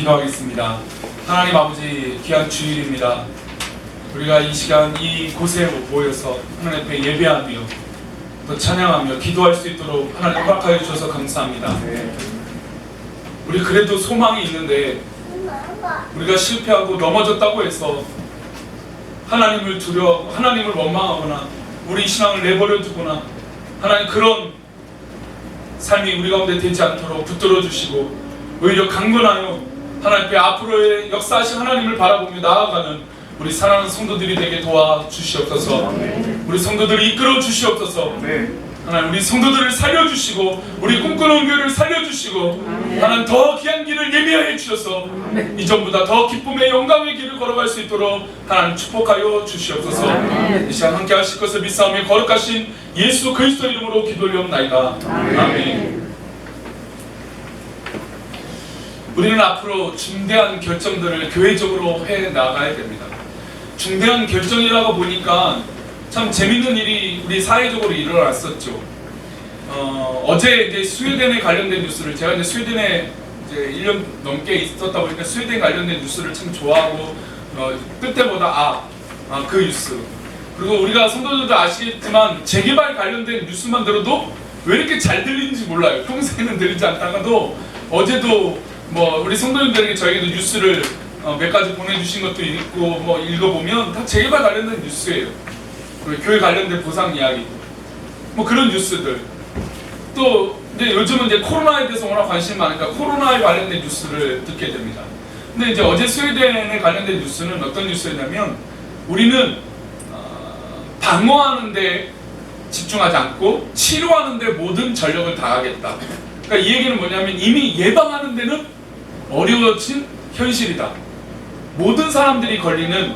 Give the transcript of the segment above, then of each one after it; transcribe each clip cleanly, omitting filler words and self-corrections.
기도하겠습니다. 하나님 아버지, 귀한 주일입니다. 우리가 이 시간 이곳에 모여서 하나님 앞에 예배하며 또 찬양하며 기도할 수 있도록 하나님 허락하여 주셔서 감사합니다. 우리 그래도 소망이 있는데 우리가 실패하고 넘어졌다고 해서 하나님을 두려워하고 하나님을 원망하거나 우리 신앙을 내버려 두거나 하나님 그런 삶이 우리 가운데 되지 않도록 붙들어 주시고 오히려 강건하여 하나님 앞에 앞으로의 역사하신 하나님을 바라보며 나아가는 우리 사랑하는 성도들이 되게 도와주시옵소서. 우리 성도들을 이끌어 주시옵소서. 하나님 우리 성도들을 살려주시고 우리 꿈꾸는 교회를 살려주시고 하나님 더 귀한 길을 예비하여 주셔서 이전보다 더 기쁨의 영광의 길을 걸어갈 수 있도록 하나님 축복하여 주시옵소서. 이 시간 함께 하실 것을 믿사오며 거룩하신 예수 그리스도 이름으로 기도하옵나이다. 아멘. 우리는 앞으로 중대한 결정들을 교회적으로 해나가야 됩니다. 중대한 결정이라고 보니까 참 재밌는 일이 우리 사회적으로 일어났었죠. 어제 이제 스웨덴에 관련된 뉴스를 제가 이제 스웨덴에 이제 1년 넘게 있었다 보니까 스웨덴 관련된 뉴스를 참 좋아하고 그때보다 그 뉴스 그리고 우리가 성도들도 아시겠지만 재개발 관련된 뉴스만 들어도 왜 이렇게 잘 들리는지 몰라요. 평소에는 들리지 않다가도 어제도 우리 성도님들에게 저에게도 뉴스를 몇 가지 보내주신 것도 있고 읽어보면 다 재개발 관련된 뉴스예요. 교회 관련된 보상 이야기 그런 뉴스들 또 이제 요즘은 이제 코로나에 대해서 워낙 관심이 많으니까 코로나에 관련된 뉴스를 듣게 됩니다. 근데 이제 어제 스웨덴에 관련된 뉴스는 어떤 뉴스였냐면 우리는 방어하는 데 집중하지 않고 치료하는 데 모든 전력을 다하겠다. 그러니까 이 얘기는 뭐냐면 이미 예방하는 데는 어려워진 현실이다. 모든 사람들이 걸리는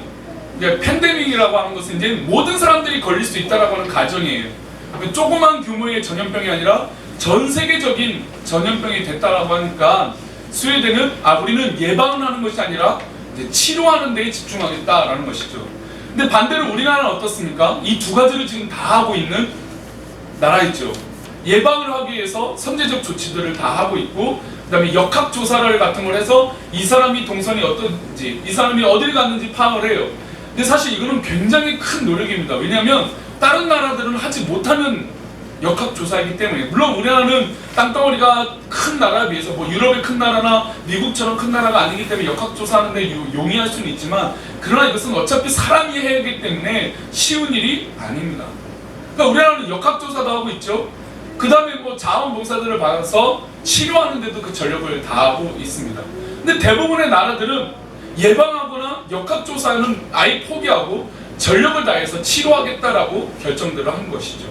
팬데믹이라고 하는 것은 이제 모든 사람들이 걸릴 수 있다라고 하는 가정이에요. 그러니까 조그만 규모의 전염병이 아니라 전 세계적인 전염병이 됐다라고 하니까 스웨덴은 우리는 예방을 하는 것이 아니라 이제 치료하는 데에 집중하겠다라는 것이죠. 근데 반대로 우리나라는 어떻습니까? 이 두 가지를 지금 다 하고 있는 나라이죠. 예방을 하기 위해서 선제적 조치들을 다 하고 있고 그 다음에 역학조사를 같은 걸 해서 이 사람이 동선이 어떤지 이 사람이 어딜 갔는지 파악을 해요. 근데 사실 이거는 굉장히 큰 노력입니다. 왜냐하면 다른 나라들은 하지 못하는 역학조사이기 때문에 물론 우리나라는 땅덩어리가 큰 나라에 비해서 유럽의 큰 나라나 미국처럼 큰 나라가 아니기 때문에 역학조사하는데 용이할 수는 있지만 그러나 이것은 어차피 사람이 해야 하기 때문에 쉬운 일이 아닙니다. 그러니까 우리나라는 역학조사도 하고 있죠. 그 다음에 자원봉사들을 받아서 치료하는 데도 그 전력을 다하고 있습니다. 근데 대부분의 나라들은 예방하거나 역학조사는 아예 포기하고 전력을 다해서 치료하겠다라고 결정들을 한 것이죠.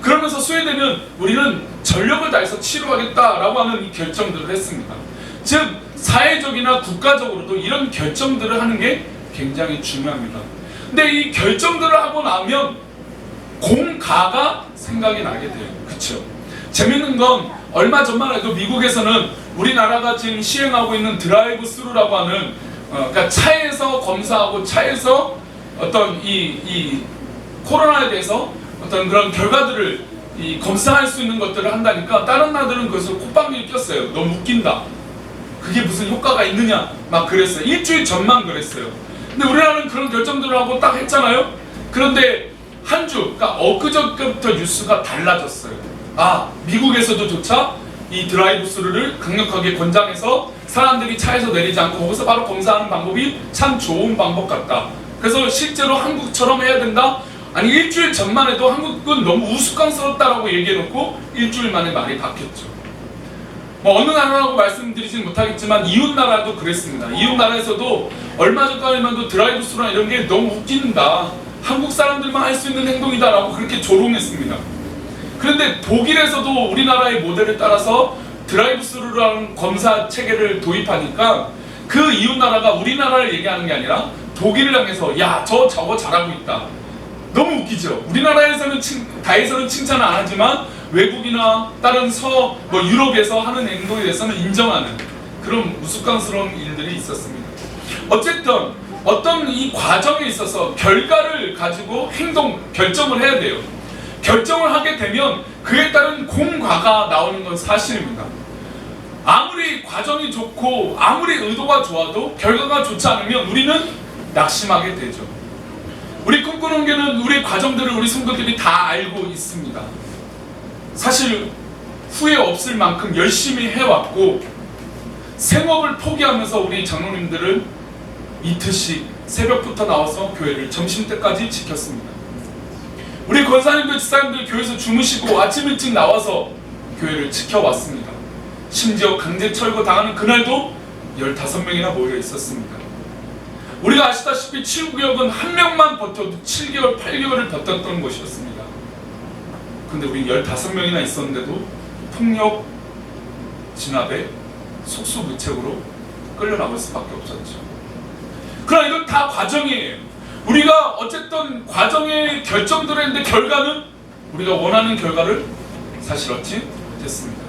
그러면서 스웨덴은 우리는 전력을 다해서 치료하겠다라고 하는 이 결정들을 했습니다. 즉 사회적이나 국가적으로도 이런 결정들을 하는 게 굉장히 중요합니다. 근데 이 결정들을 하고 나면 공가가 생각이 나게 돼요. 그렇죠? 재밌는 건 얼마 전만 해도 미국에서는 우리나라가 지금 시행하고 있는 드라이브 스루라고 하는 그러니까 차에서 검사하고 차에서 어떤 이 코로나에 대해서 어떤 그런 결과들을 검사할 수 있는 것들을 한다니까 다른 나라들은 그것을 콧방귀를 꼈어요. 너무 웃긴다. 그게 무슨 효과가 있느냐 막 그랬어요. 일주일 전만 그랬어요. 근데 우리나라는 그런 결정들을 하고 딱 했잖아요. 그런데 한 주, 그러니까 엊그저께부터 뉴스가 달라졌어요. 미국에서도 조차 이 드라이브 스루를 강력하게 권장해서 사람들이 차에서 내리지 않고 거기서 바로 검사하는 방법이 참 좋은 방법 같다. 그래서 실제로 한국처럼 해야 된다? 아니 일주일 전만 해도 한국은 너무 우스꽝스럽다라고 얘기해놓고 일주일 만에 말이 바뀌었죠. 어느 나라라고 말씀드리진 못하겠지만 이웃나라도 그랬습니다. 이웃나라에서도 얼마 전까지만 해도 드라이브 스루나 이런 게 너무 웃긴다. 한국 사람들만 할 수 있는 행동이다 라고 그렇게 조롱했습니다. 그런데 독일에서도 우리나라의 모델을 따라서 드라이브 스루라는 검사 체계를 도입하니까 그 이웃나라가 우리나라를 얘기하는 게 아니라 독일을 향해서 저거 잘하고 있다. 너무 웃기죠? 우리나라에서는 다에서는 칭찬을 안 하지만 외국이나 다른 유럽에서 하는 행동에 대해서는 인정하는 그런 우스꽝스러운 일들이 있었습니다. 어쨌든 어떤 이 과정에 있어서 결과를 가지고 결정을 해야 돼요. 결정을 하게 되면 그에 따른 공과가 나오는 건 사실입니다. 아무리 과정이 좋고 아무리 의도가 좋아도 결과가 좋지 않으면 우리는 낙심하게 되죠. 우리 꿈꾸는 교회는 우리 과정들을 우리 성도들이 다 알고 있습니다. 사실 후회 없을 만큼 열심히 해왔고, 생업을 포기하면서 우리 장로님들은 이틀씩 새벽부터 나와서 교회를 점심때까지 지켰습니다. 우리 권사님들, 집사님들 교회에서 주무시고 아침 일찍 나와서 교회를 지켜왔습니다. 심지어 강제 철거 당하는 그날도 15명이나 모여 있었습니다. 우리가 아시다시피 치유구역은 한 명만 버텨도 7개월, 8개월을 버텼던 곳이었습니다. 근데 우리 15명이나 있었는데도 폭력 진압에 속수무책으로 끌려나올 수밖에 없었죠. 그러나 이건 다 과정이에요. 우리가 어쨌든 과정의 결정들을 했는데 결과는 우리가 원하는 결과를 사실 얻지 못했습니다.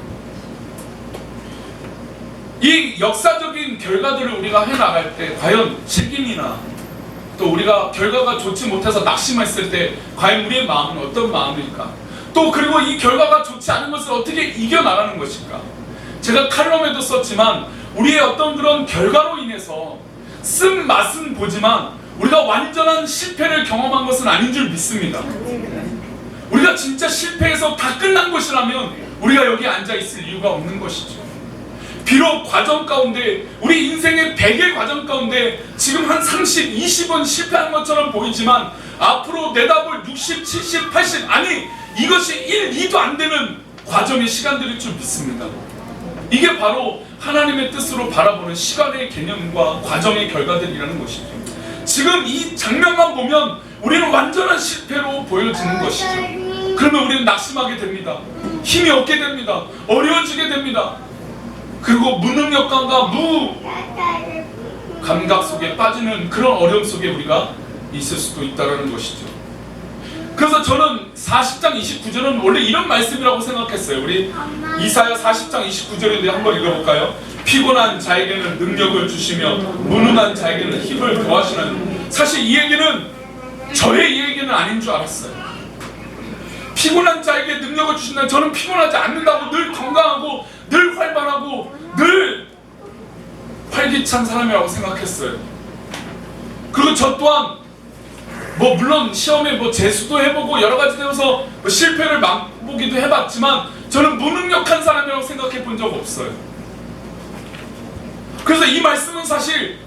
이 역사적인 결과들을 우리가 해나갈 때 과연 책임이나 또 우리가 결과가 좋지 못해서 낙심했을 때 과연 우리의 마음은 어떤 마음일까? 또 그리고 이 결과가 좋지 않은 것을 어떻게 이겨나가는 것일까? 제가 칼럼에도 썼지만 우리의 어떤 그런 결과로 인해서 쓴 맛은 보지만 우리가 완전한 실패를 경험한 것은 아닌 줄 믿습니다. 우리가 진짜 실패해서 다 끝난 것이라면 우리가 여기 앉아있을 이유가 없는 것이죠. 비록 과정 가운데 우리 인생의 100의 과정 가운데 지금 한 30, 20은 실패한 것처럼 보이지만 앞으로 내다볼 60, 70, 80 아니 이것이 1, 2도 안 되는 과정의 시간들일 줄 믿습니다. 이게 바로 하나님의 뜻으로 바라보는 시간의 개념과 과정의 결과들이라는 것이죠. 지금 이 장면만 보면 우리는 완전한 실패로 보여지는 것이죠. 그러면 우리는 낙심하게 됩니다. 힘이 없게 됩니다. 어려워지게 됩니다. 그리고 무능력감과 무감각 속에 빠지는 그런 어려움 속에 우리가 있을 수도 있다는 것이죠. 그래서 저는 40장 29절은 원래 이런 말씀이라고 생각했어요. 우리 이사야 40장 29절에 대해 한번 읽어볼까요? 피곤한 자에게는 능력을 주시며 무능한 자에게는 힘을 더하시는. 사실 이 얘기는 저의 이 얘기는 아닌 줄 알았어요. 피곤한 자에게 능력을 주신다면 저는 피곤하지 않는다고 늘 건강하고 늘 활발하고 늘 활기찬 사람이라고 생각했어요. 그리고 저 또한 물론 시험에 재수도 해보고 여러 가지 되어서 실패를 맛보기도 해봤지만 저는 무능력한 사람이라고 생각해 본 적 없어요. 그래서 이 말씀은 사실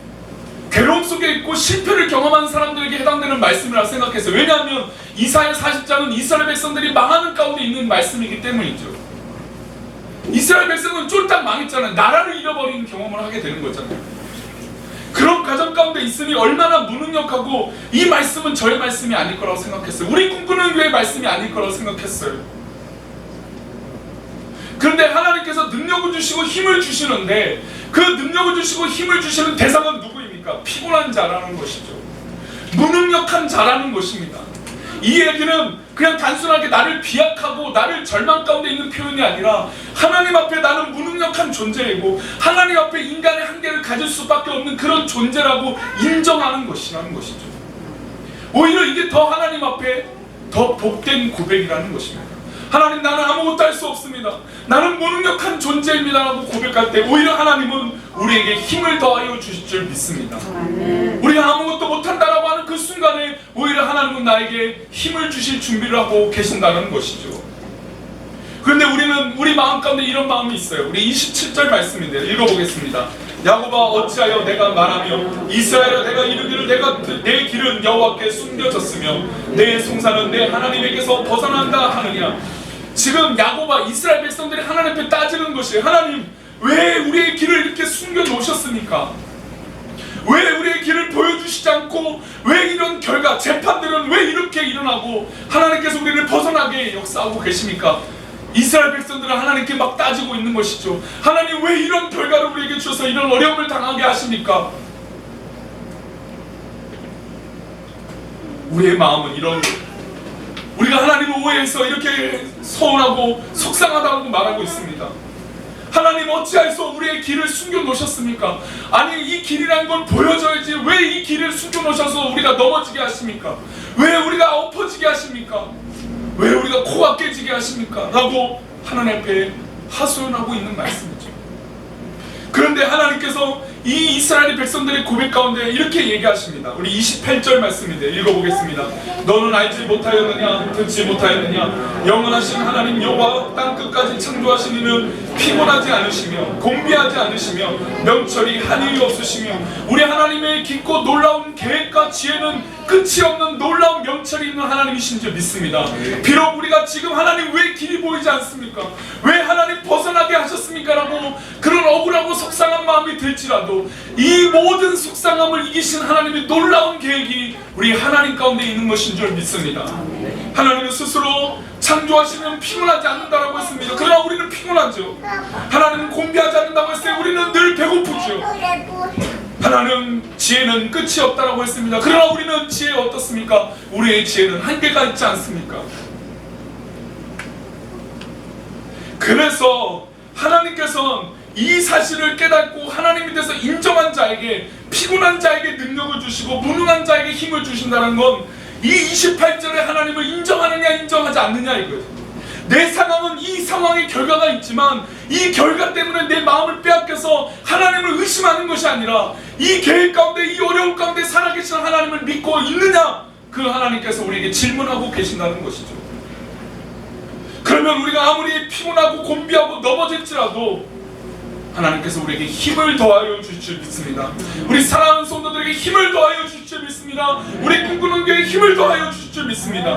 괴로움 속에 있고 실패를 경험한 사람들에게 해당되는 말씀이라고 생각했어요. 왜냐하면 이사야 40장은 이스라엘 백성들이 망하는 가운데 있는 말씀이기 때문이죠. 이스라엘 백성은 쫄딱 망했잖아요. 나라를 잃어버리는 경험을 하게 되는 거잖아요. 그런 가정 가운데 있으니 얼마나 무능력하고 이 말씀은 저의 말씀이 아닐 거라고 생각했어요. 우리 꿈꾸는 교회의 말씀이 아닐 거라고 생각했어요. 그런데 하나님께서 능력을 주시고 힘을 주시는데 그 능력을 주시고 힘을 주시는 대상은 누구입니까? 피곤한 자라는 것이죠. 무능력한 자라는 것입니다. 이 얘기는 그냥 단순하게 나를 비약하고 나를 절망 가운데 있는 표현이 아니라 하나님 앞에 나는 무능력한 존재이고 하나님 앞에 인간의 한계를 가질 수밖에 없는 그런 존재라고 인정하는 것이라는 것이죠. 오히려 이게 더 하나님 앞에 더 복된 고백이라는 것입니다. 하나님, 나는 아무것도 할 수 없습니다. 나는 무능력한 존재입니다 라고 고백할 때 오히려 하나님은 우리에게 힘을 더하여 주실 줄 믿습니다. 우리가 아무것도 못한다라고 하는 그 순간에 오히려 하나님은 나에게 힘을 주실 준비를 하고 계신다는 것이죠. 그런데 우리는 우리 마음 가운데 이런 마음이 있어요. 우리 27절 말씀인데 읽어보겠습니다. 야곱아, 어찌하여 내가 말하며 이스라엘아 내가 이르기를 내 길은 여호와께 숨겨졌으며 내 송사는 내 하나님에게서 벗어난다 하느냐. 지금 야곱아, 이스라엘 백성들이 하나님 앞에 따지는 것이에요. 하나님, 왜 우리의 길을 이렇게 숨겨 놓으셨습니까? 왜 우리의 길을 보여주시지 않고 왜 이런 결과, 재판들은 왜 이렇게 일어나고 하나님께서 우리를 벗어나게 역사하고 계십니까? 이스라엘 백성들은 하나님께 막 따지고 있는 것이죠. 하나님, 왜 이런 결과를 우리에게 주셔서 이런 어려움을 당하게 하십니까? 우리의 마음은 이런 거예요. 우리가 하나님을 오해해서 이렇게 서운하고 속상하다고 말하고 있습니다. 하나님, 어찌하여서 우리의 길을 숨겨 놓으셨습니까? 아니, 이 길이라는 걸 보여줘야지 왜 이 길을 숨겨 놓으셔서 우리가 넘어지게 하십니까? 왜 우리가 엎어지게 하십니까? 왜 우리가 코가 깨지게 하십니까? 라고 하나님 앞에 하소연하고 있는 말씀이죠. 그런데 하나님께서 이 이스라엘 백성들의 고백 가운데 이렇게 얘기하십니다. 우리 28절 말씀인데 읽어보겠습니다. 너는 알지 못하였느냐 듣지 못하였느냐 영원하신 하나님 여호와 땅끝까지 창조하신 이는 피곤하지 않으시며 공비하지 않으시며 명철이 한이 없으시며 우리 하나님의 깊고 놀라운 계획과 지혜는 끝이 없는 놀라운 명철이 있는 하나님이신 줄 믿습니다. 비록 우리가 지금 하나님 왜 길이 보이지 않습니까? 왜 하나님 벗어나게 하셨습니까? 라고 그런 억울하고 속상한 마음이 들지라도 이 모든 속상함을 이기신 하나님의 놀라운 계획이 우리 하나님 가운데 있는 것인 줄 믿습니다. 하나님은 스스로 창조하시면 피곤하지 않는다라고 했습니다. 그러나 우리는 피곤하죠. 하나님은 공비하지 않는다고 했어요. 우리는 늘 배고프죠. 하나님 지혜는 끝이 없다라고 했습니다. 그러나 우리는 지혜 어떻습니까? 우리의 지혜는 한계가 있지 않습니까? 그래서 하나님께서는 이 사실을 깨닫고 하나님에 대해서 인정한 자에게 피곤한 자에게 능력을 주시고 무능한 자에게 힘을 주신다는 건 이 28절에 하나님을 인정하느냐 인정하지 않느냐 이거예요. 내 상황은 이 상황의 결과가 있지만 이 결과 때문에 내 마음을 빼앗겨서 하나님을 의심하는 것이 아니라 이 계획 가운데 이 어려움 가운데 살아계신 하나님을 믿고 있느냐 그 하나님께서 우리에게 질문하고 계신다는 것이죠. 그러면 우리가 아무리 피곤하고 곤비하고 넘어질지라도 하나님께서 우리에게 힘을 더하여 주실 줄 믿습니다. 우리 사랑하는 성도들에게 힘을 더하여 주실 줄 믿습니다. 우리 꿈꾸는 교회에 힘을 더하여 주실 줄 믿습니다.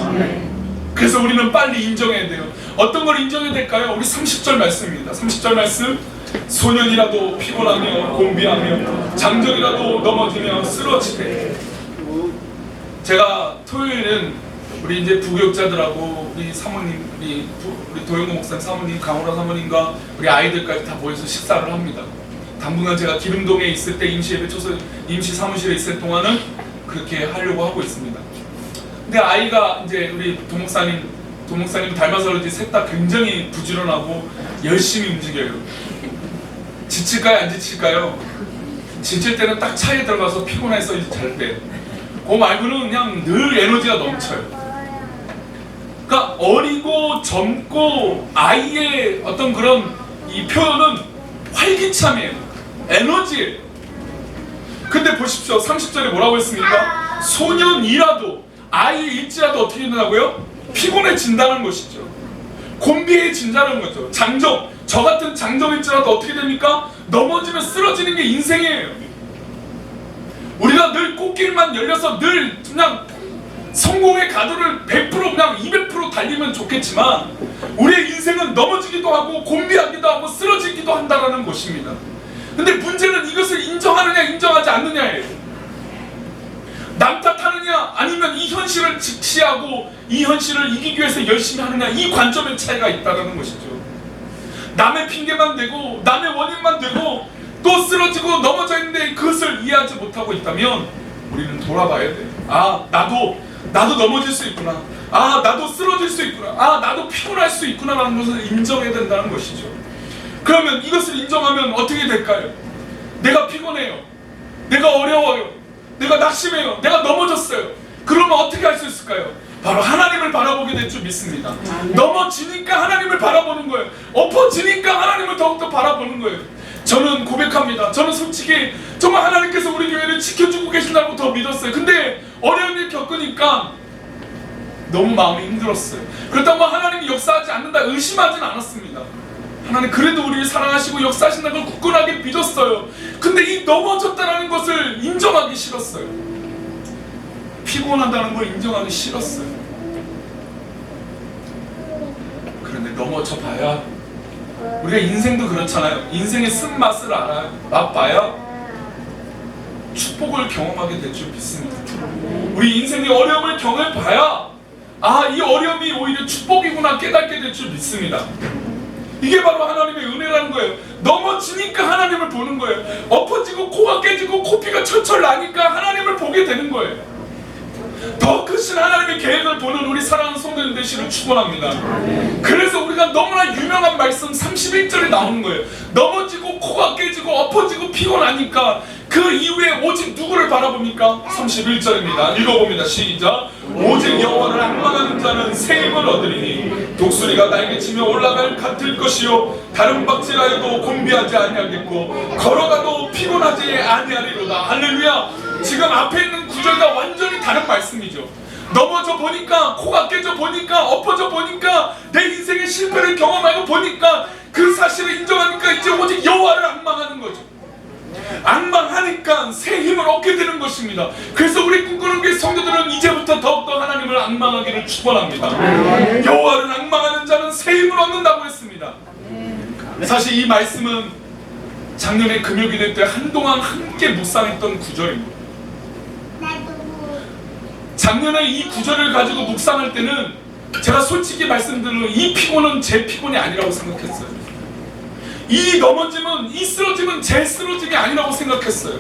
그래서 우리는 빨리 인정해야 돼요. 어떤 걸 인정해야 될까요? 우리 30절 말씀입니다. 30절 말씀 소년이라도 피곤하며 곤비하며 장정이라도 넘어지며 쓰러지되 제가 토요일은 우리 이제 부교육자들하고 우리 사모님, 우리 도영호 목사님 사모님, 강호라 사모님과 우리 아이들까지 다 모여서 식사를 합니다. 당분간 제가 기름동에 있을 때 임시 예배 쳐서 임시 사무실에 있을 동안은 그렇게 하려고 하고 있습니다. 근데 아이가 이제 우리 도목사님 닮아서 그런지 셋 다 굉장히 부지런하고 열심히 움직여요. 지칠까요? 안 지칠까요? 지칠 때는 딱 차에 들어가서 피곤해서 이제 잘 때. 그거 말고는 그냥 늘 에너지가 넘쳐요. 그러니까 어리고 젊고 아이의 어떤 그런 이 표현은 활기참이에요. 에너지예요. 근데 보십시오. 30절에 뭐라고 했습니까? 소년이라도 아이일지라도 어떻게 된다고요? 피곤해진다는 것이죠. 곤비해진다는 거죠. 장정, 저 같은 장정일지라도 어떻게 됩니까? 넘어지면 쓰러지는 게 인생이에요. 우리가 늘 꽃길만 열려서 늘 그냥 성공의 가도를 100% 그냥 200% 달리면 좋겠지만 우리의 인생은 넘어지기도 하고 곤비하기도 하고 쓰러지기도 한다는 것입니다. 근데 문제는 이것을 인정하느냐 인정하지 않느냐예요. 남 탓하느냐 아니면 이 현실을 직시하고 이 현실을 이기기 위해서 열심히 하느냐 이 관점의 차이가 있다는 것이죠. 남의 핑계만 대고 남의 원인만 대고 또 쓰러지고 넘어져 있는데 그것을 이해하지 못하고 있다면 우리는 돌아봐야 돼. 아 나도 넘어질 수 있구나. 아 나도 쓰러질 수 있구나. 아 나도 피곤할 수 있구나 라는 것을 인정해야 된다는 것이죠. 그러면 이것을 인정하면 어떻게 될까요? 내가 피곤해요. 내가 어려워요. 내가 낙심해요. 내가 넘어졌어요. 그러면 어떻게 할 수 있을까요? 바로 하나님을 바라보게 될 줄 믿습니다. 넘어지니까 하나님을 바라보는 거예요. 엎어지니까 하나님을 더욱더 바라보는 거예요. 저는 고백합니다. 저는 솔직히 정말 하나님께서 우리 교회를 지켜주고 계신다고 더 믿었어요. 근데 어려운 일 겪으니까 너무 마음이 힘들었어요. 그렇다고 하나님이 역사하지 않는다 의심하진 않았습니다. 하나님 그래도 우리를 사랑하시고 역사하신다는 걸 굳건하게 믿었어요. 근데 이 넘어졌다는 것을 인정하기 싫었어요. 피곤하다는 걸 인정하기 싫었어요. 그런데 넘어져 봐야 우리가 인생도 그렇잖아요. 인생의 쓴맛을 알아요. 맛봐야 축복을 경험하게 될 줄 믿습니다. 우리 인생의 어려움을 경험해봐야 아, 이 어려움이 오히려 축복이구나 깨닫게 될 줄 믿습니다. 이게 바로 하나님의 은혜라는 거예요. 넘어지니까 하나님을 보는 거예요. 엎어지고 코가 깨지고 코피가 철철 나니까 하나님을 보게 되는 거예요. 더 크신 하나님의 계획을 보는 우리 사랑하는 성도님 되시기를 축원합니다. 그래서 우리가 너무나 유명한 말씀 31절에 나오는 거예요. 넘어지고 코가 깨지고 엎어지고 피곤하니까 그 이후에 오직 누구를 바라봅니까? 31절입니다. 읽어봅니다. 시작. 오직 여호와를 앙망하는 자는 새 힘을 얻으리니 독수리가 날개치며 올라갈 같을 것이요 다른 박질하여도 곤비하지 아니하겠고 걸어가도 피곤하지 아니하리로다. 할렐루야. 지금 앞에 있는 구절과 완전히 다른 말씀이죠. 넘어져 보니까, 코가 깨져 보니까, 엎어져 보니까, 내 인생의 실패를 경험하고 보니까 그 사실을 인정하니까 이제 오직 여호와를 앙망하는 거죠. 앙망하니까 새 힘을 얻게 되는 것입니다. 그래서 우리 꿈꾸는 교회 성도들은 이제부터 더욱더 하나님을 앙망하기를 축원합니다. 여호와를 앙망하는 자는 새 힘을 얻는다고 했습니다. 사실 이 말씀은 작년에 금요기도 때 한동안 함께 묵상했던 구절입니다. 작년에 이 구절을 가지고 묵상할 때는 제가 솔직히 말씀드리면 이 피곤은 제 피곤이 아니라고 생각했어요. 이 넘어짐은, 이 쓰러짐은 제 쓰러짐이 아니라고 생각했어요.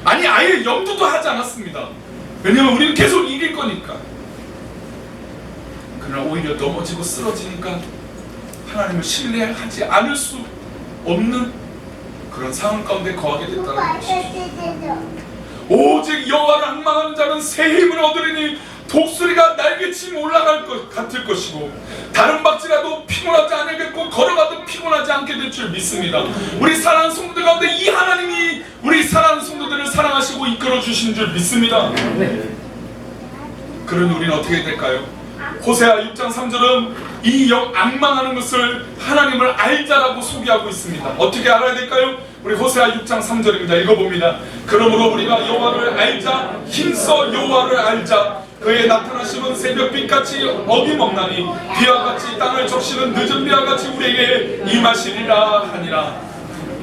아니, 아예 염두도 하지 않았습니다. 왜냐면 우리는 계속 이길 거니까. 그러나 오히려 넘어지고 쓰러지니까 하나님을 신뢰하지 않을 수 없는 그런 상황 가운데 거하게 됐다는 것이죠. 오직 여호와를 앙망하는 자는 새 힘을 얻으리니 독수리가 날개치며 올라갈 것 같을 것이고 다른 박질라도 피곤하지 않겠고 걸어가도 피곤하지 않게 될 줄 믿습니다. 우리 사랑하는 성도들 가운데 이 하나님이 우리 사랑하는 성도들을 사랑하시고 이끌어 주신 줄 믿습니다. 그러니 우리는 어떻게 될까요? 호세아 6장 3절은 이 앙망하는 것을 하나님을 알자라고 소개하고 있습니다. 어떻게 알아야 될까요? 우리 호세아 6장 3절입니다. 읽어봅니다. 그러므로 우리가 여호와를 알자, 힘써 여호와를 알자. 그의 나타나심은 새벽빛같이 어김없나니 비와 같이 땅을 적시는 늦은 비와 같이 우리에게 임하시리라 하니라.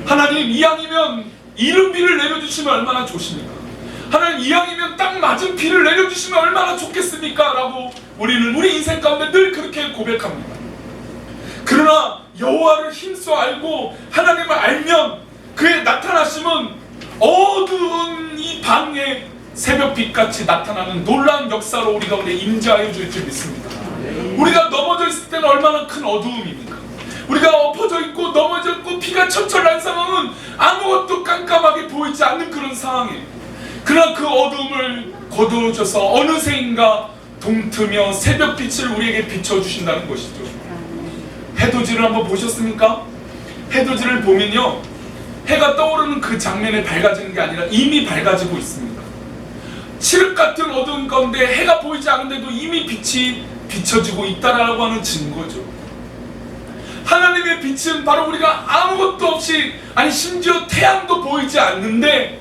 하나님, 이왕이면 이른 비를 내려주시면 얼마나 좋습니까? 하나님, 이왕이면 딱 맞은 비를 내려주시면 얼마나 좋겠습니까? 라고 우리는 우리 인생 가운데 늘 그렇게 고백합니다. 그러나 여호와를 힘써 알고 하나님을 알면 그의 나타나심은 어두운 이 방에 새벽빛같이 나타나는 놀라운 역사로 우리 가운데 임재하여 줄 줄 믿습니다. 우리가 넘어져 있을 때는 얼마나 큰 어두움입니까? 우리가 엎어져 있고 넘어져 있고 피가 철철 난 상황은 아무것도 깜깜하게 보이지 않는 그런 상황이에요. 그러나 그 어두움을 거두어줘서 어느새인가 동트며 새벽빛을 우리에게 비춰주신다는 것이죠. 해돋이를 한번 보셨습니까? 해돋이를 보면요, 해가 떠오르는 그 장면에 밝아지는 게 아니라 이미 밝아지고 있습니다. 칠흑 같은 어두운 가운데 해가 보이지 않는데도 이미 빛이 비춰지고 있다라고 하는 증거죠. 하나님의 빛은 바로 우리가 아무것도 없이, 아니 심지어 태양도 보이지 않는데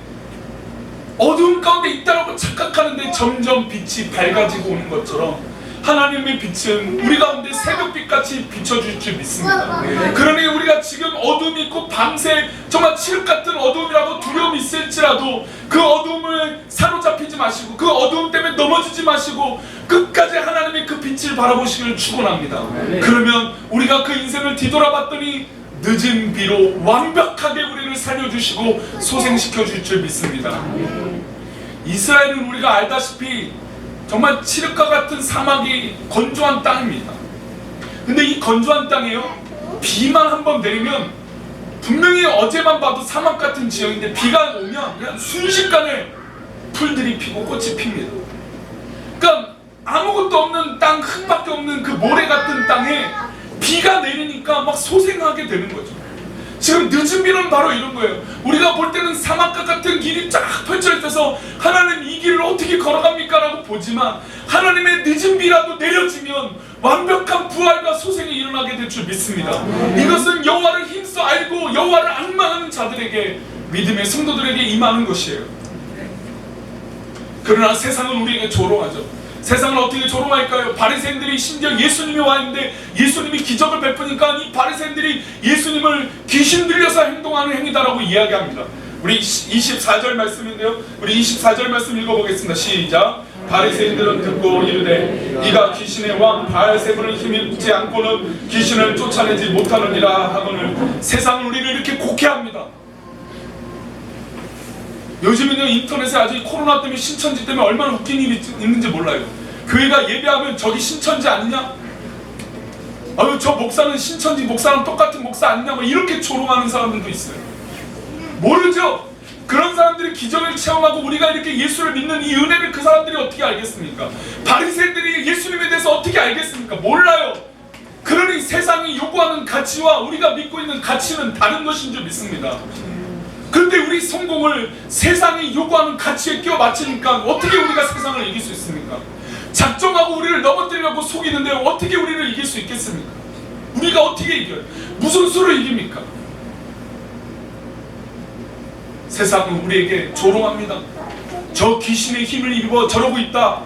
어두운 가운데 있다라고 착각하는데 점점 빛이 밝아지고 오는 것처럼 하나님의 빛은 우리 가운데 새벽빛같이 비춰줄 줄 믿습니다. 그러니 우리가 지금 어둠이 있고 밤새 정말 칠흑 같은 어둠이라고 두려움이 있을지라도 그 어둠을 사로잡히지 마시고 그 어둠 때문에 넘어지지 마시고 끝까지 하나님의 그 빛을 바라보시기를 축원합니다. 그러면 우리가 그 인생을 뒤돌아봤더니 늦은 비로 완벽하게 우리를 살려주시고 소생시켜 줄 줄 믿습니다. 이스라엘은 우리가 알다시피 정말 칠흑과 같은 사막이 건조한 땅입니다. 근데 이 건조한 땅에요, 비만 한번 내리면 분명히 어제만 봐도 사막 같은 지형인데 비가 오면 그냥 순식간에 풀들이 피고 꽃이 핍니다. 그러니까 아무것도 없는 땅, 흙밖에 없는 그 모래 같은 땅에 비가 내리니까 막 소생하게 되는 거죠. 지금 늦은 비는 바로 이런 거예요. 우리가 볼 때는 사막과 같은 길이 쫙 펼쳐 있어서 하나님 이 길을 어떻게 걸어갑니까? 라고 보지만 하나님의 늦은 비라도 내려지면 완벽한 부활과 소생이 일어나게 될 줄 믿습니다. 이것은 여호와를 힘써 알고 여호와를 앙망하는 자들에게, 믿음의 성도들에게 임하는 것이에요. 그러나 세상은 우리에게 조롱하죠. 세상은 어떻게 조롱할까요? 바리새인들이 심지어 예수님이 와 있는데 예수님이 기적을 베푸니까 이 바리새인들이 예수님을 귀신 들려서 행동하는 행위다라고 이야기합니다. 우리 24절 말씀인데요, 우리 24절 말씀 읽어보겠습니다. 시작. 바리새인들은 듣고 이르되 이가 귀신의 왕 바알세불을 힘입지 않고는 귀신을 쫓아내지 못하느니라 하거늘. 세상은 우리를 이렇게 곡해합니다. 요즘은요, 인터넷에 아직 코로나 때문에 신천지 때문에 얼마나 웃긴 일이 있는지 몰라요. 교회가 예배하면 저기 신천지 아니냐? 아유, 저 목사는 신천지 목사랑 똑같은 목사 아니냐? 뭐 이렇게 조롱하는 사람들도 있어요. 모르죠? 그런 사람들이 기적을 체험하고 우리가 이렇게 예수를 믿는 이 은혜를 그 사람들이 어떻게 알겠습니까? 바리새인들이 예수님에 대해서 어떻게 알겠습니까? 몰라요. 그러니 세상이 요구하는 가치와 우리가 믿고 있는 가치는 다른 것인 줄 믿습니다. 그런데 우리 성공을 세상이 요구하는 가치에 끼워 맞추니까 어떻게 우리가 세상을 이길 수 있습니까? 작정하고 우리를 넘어뜨리려고 속이는데 어떻게 우리를 이길 수 있겠습니까? 우리가 어떻게 이겨요? 무슨 수로 이깁니까? 세상은 우리에게 조롱합니다. 저 귀신의 힘을 입어 저러고 있다.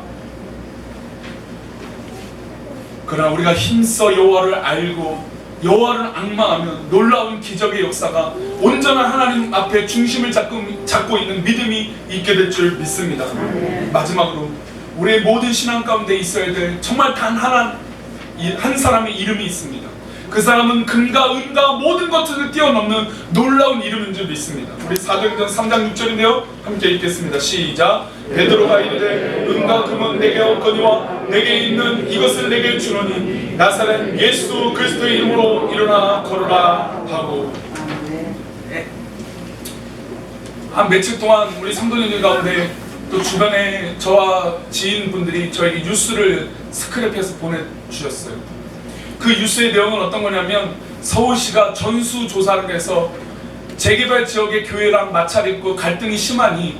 그러나 우리가 힘써 여호와를 알고 여호와를 앙망하면 놀라운 기적의 역사가 온전한 하나님 앞에 중심을 잡고 있는 믿음이 있게 될 줄 믿습니다. 마지막으로 우리의 모든 신앙 가운데 있어야 될 정말 단 한 사람의 이름이 있습니다. 그 사람은 금과 은과 모든 것들을 뛰어넘는 놀라운 이름인 줄 믿습니다. 우리 사도행전 3장 6절인데요. 함께 읽겠습니다. 시작. 베드로가 이르되 은과 금은 내게 없거니와 내게 있는 이것을 내게 주노니 나사렛 예수 그리스도의 이름으로 일어나 걸어라 하고, 한 며칠 동안 우리 성도님들 가운데 또 주변에 저와 지인분들이 저에게 뉴스를 스크랩해서 보내주셨어요. 그 뉴스의 내용은 어떤 거냐면 서울시가 전수조사를 해서 재개발 지역의 교회랑 마찰이 있고 갈등이 심하니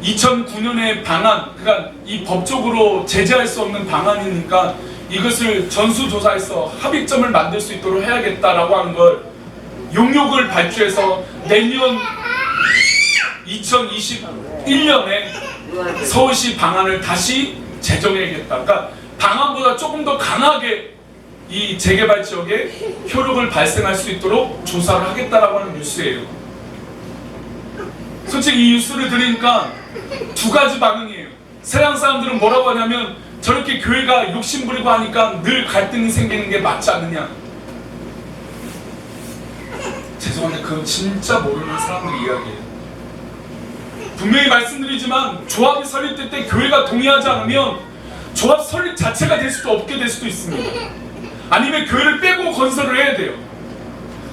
2009년의 방안, 그러니까 이 법적으로 제재할 수 없는 방안이니까 이것을 전수조사해서 합의점을 만들 수 있도록 해야겠다라고 하는 걸 용역을 발주해서 내년 2021년에 서울시 방안을 다시 제정해야겠다. 그러니까 방안보다 조금 더 강하게 이 재개발 지역에 효력을 발생할 수 있도록 조사를 하겠다라고 하는 뉴스예요. 솔직히 이 뉴스를 들으니까 두 가지 반응이에요. 세상 사람들은 뭐라고 하냐면 저렇게 교회가 욕심부리고 하니까 늘 갈등이 생기는 게 맞지 않느냐. 죄송한데 그건 진짜 모르는 사람들 이야기예요. 분명히 말씀드리지만 조합이 설립될 때 교회가 동의하지 않으면 조합 설립 자체가 될 수도 없게 될 수도 있습니다. 아니면 교회를 빼고 건설을 해야 돼요.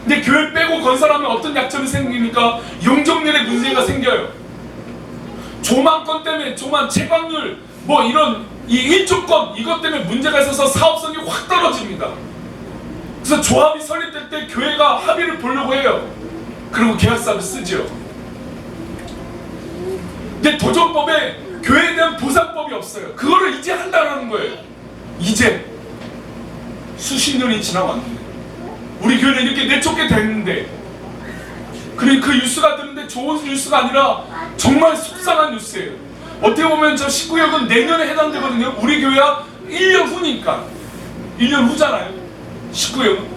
근데 교회를 빼고 건설하면 어떤 약점이 생깁니까? 용적률에 문제가 생겨요. 조망권 때문에 조망 채광률 뭐 이런 이 일조권 이것 때문에 문제가 있어서 사업성이 확 떨어집니다. 그래서 조합이 설립될 때 교회가 합의를 보려고 해요. 그리고 계약서를 쓰죠. 근데 도전법에 교회에 대한 보상법이 없어요. 그거를 이제 한다는 거예요. 이제 수십 년이 지나왔는데 우리 교회는 이렇게 내쫓게 됐는데, 그러니까 그 뉴스가 뜨는데 좋은 뉴스가 아니라 정말 속상한 뉴스예요. 어떻게 보면 저 19역은 내년에 해당되거든요. 우리 교회가 1년 후니까 1년 후잖아요. 19역은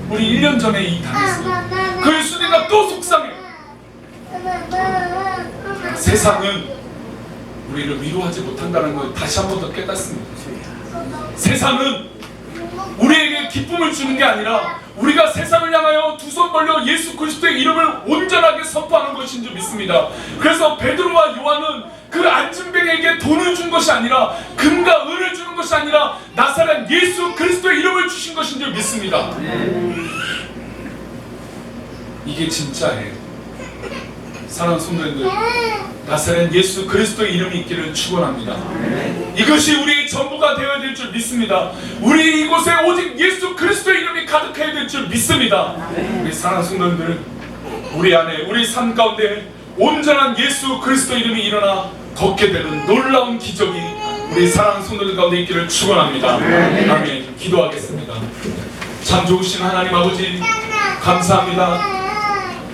우리 1년 전에 이 당했어요. 그 뉴스가 또 속상해요. 세상은 우리를 위로하지 못한다는 걸 다시 한 번 더 깨닫습니다. 세상은 우리에게 기쁨을 주는 게 아니라 우리가 세상을 향하여 두 손 벌려 예수 그리스도의 이름을 온전하게 선포하는 것인 줄 믿습니다. 그래서 베드로와 요한은 그 안진뱅에게 돈을 준 것이 아니라 금과 은을 주는 것이 아니라 나사렛 예수 그리스도의 이름을 주신 것인 줄 믿습니다. 이게 진짜예요. 사랑하는 성도님들, 나사렛 예수 그리스도의 이름이 있기를 축원합니다. 이것이 우리의 전부가 되어야 될 줄 믿습니다. 우리 이곳에 오직 예수 그리스도의 이름이 가득해야 될 줄 믿습니다. 우리 사랑하는 성도님들, 우리 안에 우리 삶 가운데 온전한 예수 그리스도의 이름이 일어나 걷게 되는 놀라운 기적이 우리 사랑하는 성도들 가운데 있기를 축원합니다. 아멘. 기도하겠습니다. 참 좋으신 하나님 아버지, 감사합니다.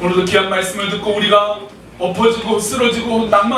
오늘도 귀한 말씀을 듣고 우리가 엎어지고 쓰러지고 낭만